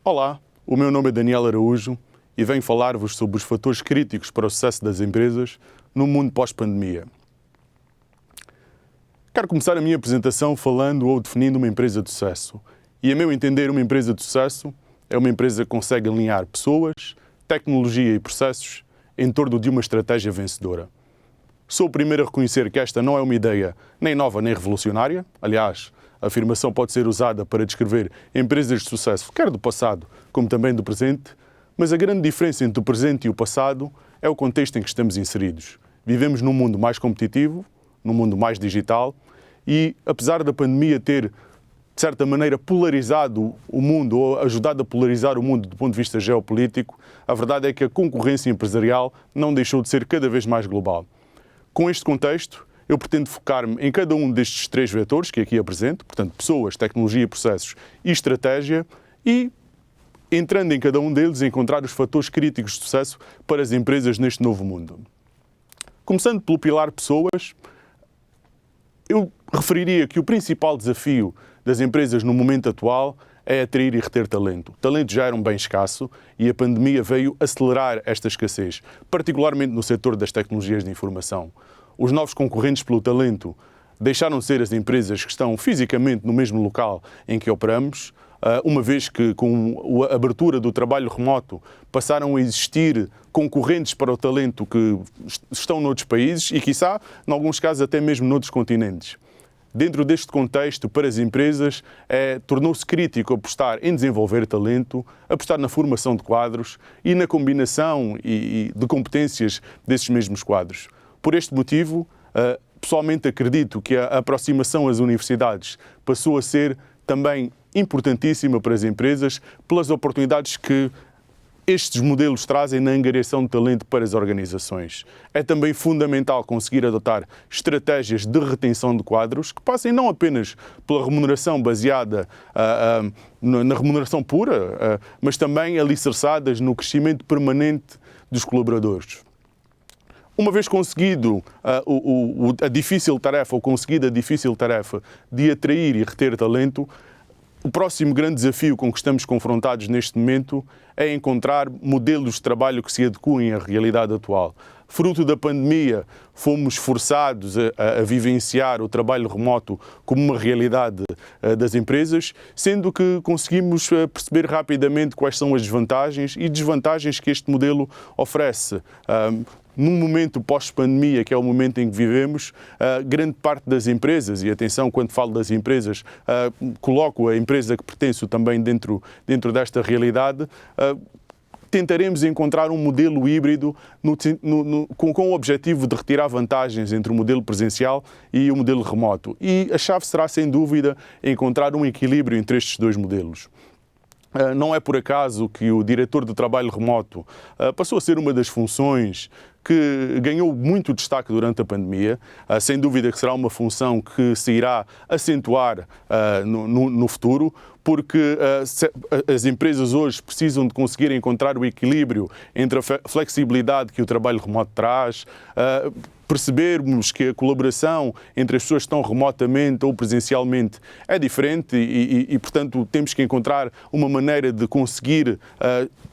Olá, o meu nome é Daniel Araújo e venho falar-vos sobre os fatores críticos para o sucesso das empresas no mundo pós-pandemia. Quero começar a minha apresentação falando ou definindo uma empresa de sucesso. E, a meu entender, uma empresa de sucesso é uma empresa que consegue alinhar pessoas, tecnologia e processos em torno de uma estratégia vencedora. Sou o primeiro a reconhecer que esta não é uma ideia nem nova nem revolucionária. Aliás, a afirmação pode ser usada para descrever empresas de sucesso, quer do passado como também do presente, mas a grande diferença entre o presente e o passado é o contexto em que estamos inseridos. Vivemos num mundo mais competitivo, num mundo mais digital e, apesar da pandemia ter, de certa maneira, polarizado o mundo ou ajudado a polarizar o mundo do ponto de vista geopolítico, a verdade é que a concorrência empresarial não deixou de ser cada vez mais global. Com este contexto, eu pretendo focar-me em cada um destes três vetores que aqui apresento, portanto, pessoas, tecnologia, processos e estratégia, e, entrando em cada um deles, encontrar os fatores críticos de sucesso para as empresas neste novo mundo. Começando pelo pilar pessoas, eu referiria que o principal desafio das empresas no momento atual é atrair e reter talento. O talento já era um bem escasso e a pandemia veio acelerar esta escassez, particularmente no setor das tecnologias de informação. Os novos concorrentes pelo talento deixaram de ser as empresas que estão fisicamente no mesmo local em que operamos, uma vez que, com a abertura do trabalho remoto, passaram a existir concorrentes para o talento que estão noutros países e, quiçá, em alguns casos, até mesmo noutros continentes. Dentro deste contexto, para as empresas, tornou-se crítico apostar em desenvolver talento, apostar na formação de quadros e na combinação de competências desses mesmos quadros. Por este motivo, pessoalmente acredito que a aproximação às universidades passou a ser também importantíssima para as empresas pelas oportunidades que estes modelos trazem na angariação de talento para as organizações. É também fundamental conseguir adotar estratégias de retenção de quadros que passem não apenas pela remuneração baseada na remuneração pura, mas também alicerçadas no crescimento permanente dos colaboradores. Uma vez conseguido a difícil tarefa, ou conseguida a difícil tarefa de atrair e reter talento, o próximo grande desafio com que estamos confrontados neste momento é encontrar modelos de trabalho que se adequem à realidade atual. Fruto da pandemia, fomos forçados a vivenciar o trabalho remoto como uma realidade das empresas, sendo que conseguimos perceber rapidamente quais são as vantagens e desvantagens que este modelo oferece. Num momento pós-pandemia, que é o momento em que vivemos, grande parte das empresas, e atenção, quando falo das empresas, coloco a empresa que pertenço também dentro desta realidade, tentaremos encontrar um modelo híbrido com o objetivo de retirar vantagens entre o modelo presencial e o modelo remoto. E a chave será, sem dúvida, encontrar um equilíbrio entre estes dois modelos. Não é por acaso que o diretor de trabalho remoto passou a ser uma das funções que ganhou muito destaque durante a pandemia. Sem dúvida que será uma função que se irá acentuar no futuro, porque as empresas hoje precisam de conseguir encontrar o equilíbrio entre a flexibilidade que o trabalho remoto traz, percebermos que a colaboração entre as pessoas que estão remotamente ou presencialmente é diferente e, portanto, temos que encontrar uma maneira de conseguir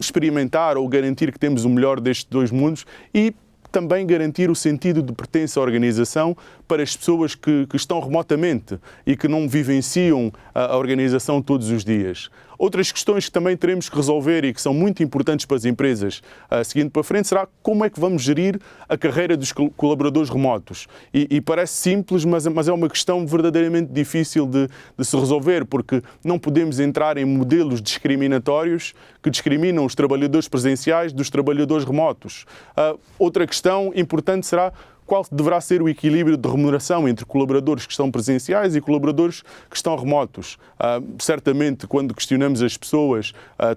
experimentar ou garantir que temos o melhor destes dois mundos e também garantir o sentido de pertença à organização para as pessoas que estão remotamente e que não vivenciam a organização todos os dias. Outras questões que também teremos que resolver e que são muito importantes para as empresas, seguindo para frente, será como é que vamos gerir a carreira dos colaboradores remotos. E parece simples, mas é uma questão verdadeiramente difícil de se resolver, porque não podemos entrar em modelos discriminatórios que discriminam os trabalhadores presenciais dos trabalhadores remotos. Outra questão importante será qual deverá ser o equilíbrio de remuneração entre colaboradores que estão presenciais e colaboradores que estão remotos. Certamente, quando questionamos as pessoas,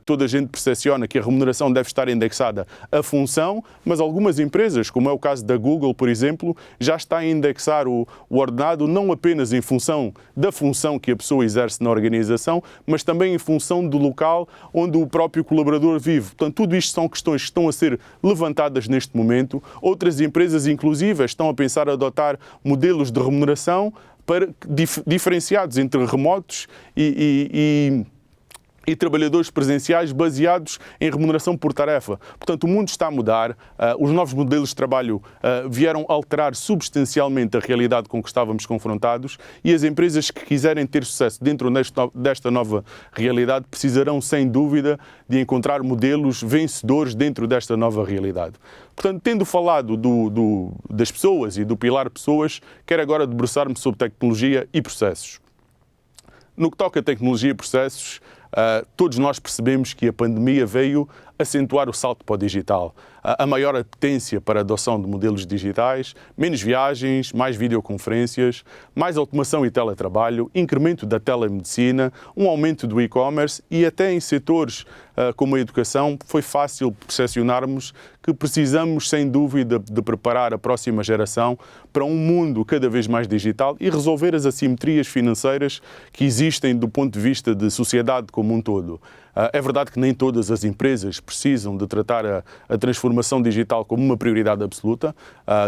toda a gente percepciona que a remuneração deve estar indexada à função, mas algumas empresas, como é o caso da Google, por exemplo, já está a indexar o ordenado não apenas em função da função que a pessoa exerce na organização, mas também em função do local onde o próprio colaborador vive. Portanto, tudo isto são questões que estão a ser levantadas neste momento. Outras empresas, inclusive, estão a pensar em adotar modelos de remuneração diferenciados entre remotos e trabalhadores presenciais baseados em remuneração por tarefa. Portanto, o mundo está a mudar, os novos modelos de trabalho vieram alterar substancialmente a realidade com que estávamos confrontados e as empresas que quiserem ter sucesso dentro desta nova realidade precisarão, sem dúvida, de encontrar modelos vencedores dentro desta nova realidade. Portanto, tendo falado das pessoas e do pilar pessoas, quero agora debruçar-me sobre tecnologia e processos. No que toca a tecnologia e processos, todos nós percebemos que a pandemia veio acentuar o salto para o digital. A maior apetência para a adoção de modelos digitais, menos viagens, mais videoconferências, mais automação e teletrabalho, incremento da telemedicina, um aumento do e-commerce e até em setores como a educação, foi fácil percepcionarmos que precisamos, sem dúvida, de preparar a próxima geração para um mundo cada vez mais digital e resolver as assimetrias financeiras que existem do ponto de vista de sociedade como um todo. É verdade que nem todas as empresas precisam de tratar a transformação digital como uma prioridade absoluta.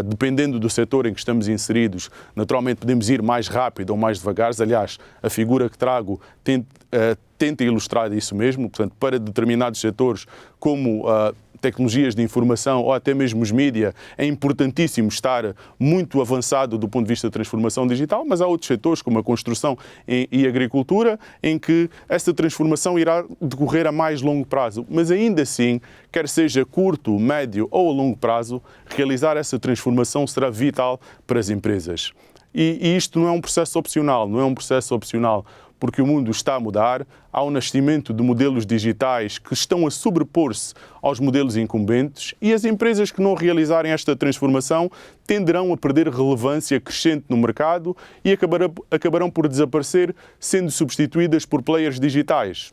Dependendo do setor em que estamos inseridos, naturalmente podemos ir mais rápido ou mais devagar. Aliás, a figura que trago tenta ilustrar isso mesmo. Portanto, para determinados setores como tecnologias de informação ou até mesmo os mídia, é importantíssimo estar muito avançado do ponto de vista da transformação digital, mas há outros setores, como a construção e a agricultura, em que essa transformação irá decorrer a mais longo prazo. Mas ainda assim, quer seja curto, médio ou a longo prazo, realizar essa transformação será vital para as empresas. E isto não é um processo opcional, porque o mundo está a mudar, há o nascimento de modelos digitais que estão a sobrepor-se aos modelos incumbentes e as empresas que não realizarem esta transformação tenderão a perder relevância crescente no mercado e acabarão por desaparecer, sendo substituídas por players digitais.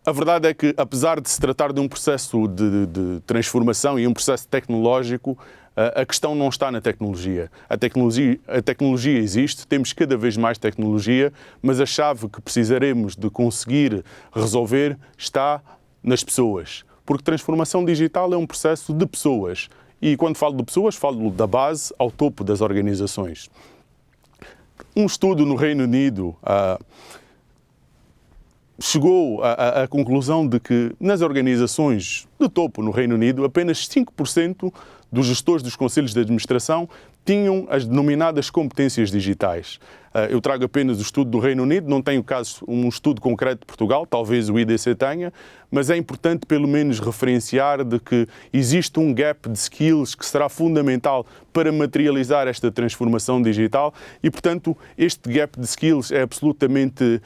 A verdade é que, apesar de se tratar de um processo de transformação e um processo tecnológico, a questão não está na tecnologia. A tecnologia existe, temos cada vez mais tecnologia, mas a chave que precisaremos de conseguir resolver está nas pessoas. Porque transformação digital é um processo de pessoas. E quando falo de pessoas, falo da base ao topo das organizações. Um estudo no Reino Unido chegou à conclusão de que nas organizações de topo no Reino Unido, apenas 5% dos gestores dos conselhos de administração tinham as denominadas competências digitais. Eu trago apenas o estudo do Reino Unido, não tenho um estudo concreto de Portugal, talvez o IDC tenha, mas é importante pelo menos referenciar de que existe um gap de skills que será fundamental para materializar esta transformação digital e, portanto, este gap de skills é absolutamente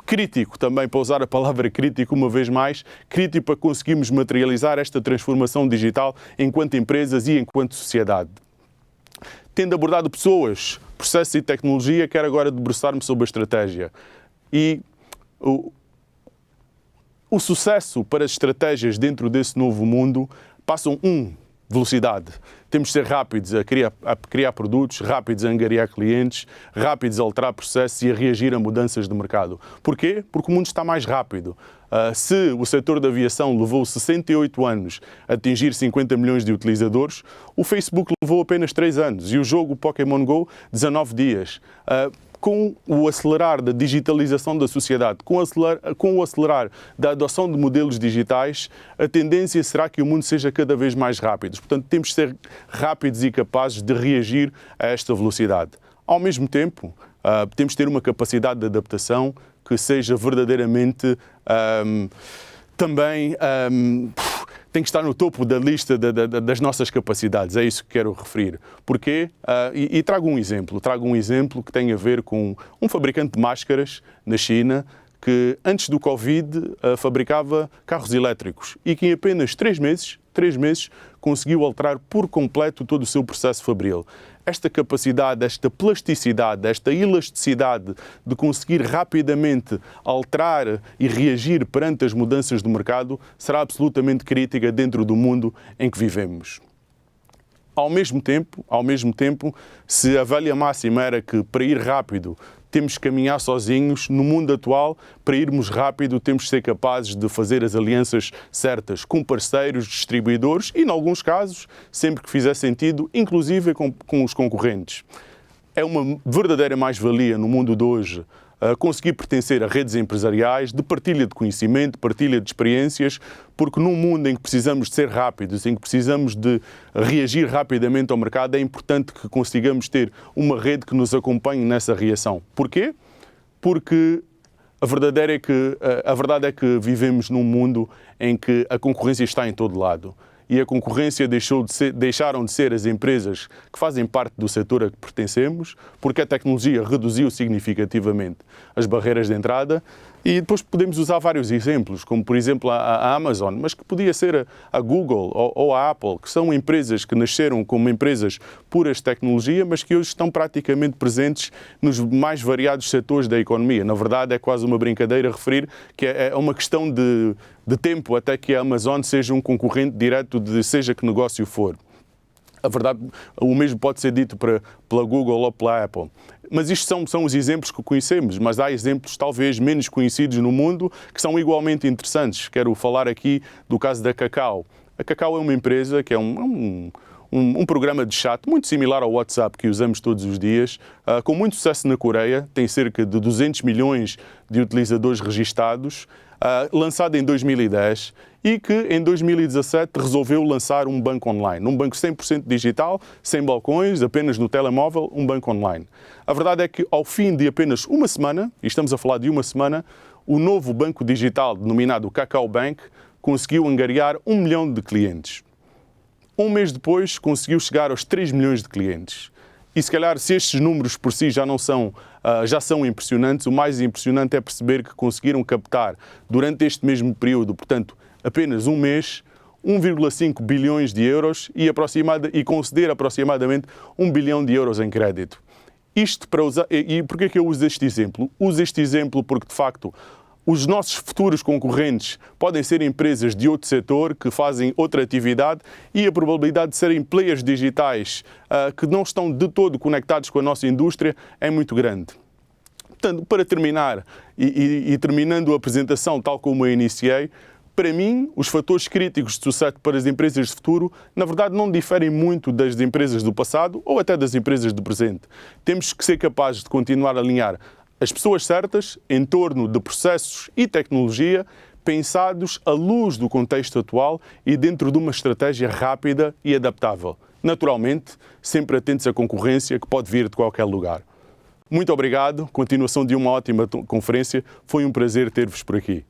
crítico também, para usar a palavra crítico uma vez mais, crítico para conseguirmos materializar esta transformação digital enquanto empresas e enquanto sociedade. Tendo abordado pessoas, processos e tecnologia, quero agora debruçar-me sobre a estratégia. E o sucesso para as estratégias dentro desse novo mundo passam, velocidade. Temos de ser rápidos a criar produtos, rápidos a angariar clientes, rápidos a alterar processos e a reagir a mudanças de mercado. Porquê? Porque o mundo está mais rápido. Se o setor da aviação levou 68 anos a atingir 50 milhões de utilizadores, o Facebook levou apenas 3 anos e o jogo Pokémon Go 19 dias. Com o acelerar da digitalização da sociedade, com o acelerar da adoção de modelos digitais, a tendência será que o mundo seja cada vez mais rápido. Portanto, temos de ser rápidos e capazes de reagir a esta velocidade. Ao mesmo tempo, temos de ter uma capacidade de adaptação que seja verdadeiramente tem que estar no topo da lista das nossas capacidades, é isso que quero referir. Porquê? E trago um exemplo que tem a ver com um fabricante de máscaras na China que antes do Covid fabricava carros elétricos e que em apenas 3 meses conseguiu alterar por completo todo o seu processo fabril. Esta capacidade, esta plasticidade, esta elasticidade de conseguir rapidamente alterar e reagir perante as mudanças do mercado será absolutamente crítica dentro do mundo em que vivemos. Ao mesmo tempo, se a velha máxima era que para ir rápido temos que caminhar sozinhos, no mundo atual, para irmos rápido, temos que ser capazes de fazer as alianças certas com parceiros, distribuidores e, em alguns casos, sempre que fizer sentido, inclusive com os concorrentes. É uma verdadeira mais-valia no mundo de hoje conseguir pertencer a redes empresariais de partilha de conhecimento, partilha de experiências, porque num mundo em que precisamos de ser rápidos, em que precisamos de reagir rapidamente ao mercado, é importante que consigamos ter uma rede que nos acompanhe nessa reação. Porquê? Porque a verdade é que vivemos num mundo em que a concorrência está em todo lado. E a concorrência deixaram de ser as empresas que fazem parte do setor a que pertencemos, porque a tecnologia reduziu significativamente as barreiras de entrada. E depois podemos usar vários exemplos, como por exemplo a Amazon, mas que podia ser a Google ou a Apple, que são empresas que nasceram como empresas puras de tecnologia, mas que hoje estão praticamente presentes nos mais variados setores da economia. Na verdade, é quase uma brincadeira referir que é uma questão de tempo até que a Amazon seja um concorrente direto de seja que negócio for. A verdade, o mesmo pode ser dito pela Google ou pela Apple. Mas isto são os exemplos que conhecemos, mas há exemplos talvez menos conhecidos no mundo que são igualmente interessantes. Quero falar aqui do caso da Kakao. A Kakao é uma empresa que é um programa de chat muito similar ao WhatsApp que usamos todos os dias, com muito sucesso na Coreia, tem cerca de 200 milhões de utilizadores registados, lançado em 2010 e que em 2017 resolveu lançar um banco online, um banco 100% digital, sem balcões, apenas no telemóvel, um banco online. A verdade é que ao fim de apenas uma semana, e estamos a falar de uma semana, o novo banco digital denominado Kakao Bank conseguiu angariar 1 milhão de clientes. Um mês depois conseguiu chegar aos 3 milhões de clientes. E se calhar, se estes números por si já são impressionantes, o mais impressionante é perceber que conseguiram captar durante este mesmo período, portanto, apenas um mês, 1,5 bilhões de euros e conceder aproximadamente 1 bilhão de euros em crédito. Isto para usar. E porquê que eu uso este exemplo? Uso este exemplo porque, de facto, os nossos futuros concorrentes podem ser empresas de outro setor que fazem outra atividade e a probabilidade de serem players digitais que não estão de todo conectados com a nossa indústria é muito grande. Portanto, para terminar e terminando a apresentação tal como eu iniciei, para mim, os fatores críticos de sucesso para as empresas de futuro, na verdade, não diferem muito das empresas do passado ou até das empresas do presente. Temos que ser capazes de continuar a alinhar as pessoas certas em torno de processos e tecnologia pensados à luz do contexto atual e dentro de uma estratégia rápida e adaptável. Naturalmente, sempre atentos à concorrência que pode vir de qualquer lugar. Muito obrigado, continuação de uma ótima conferência, foi um prazer ter-vos por aqui.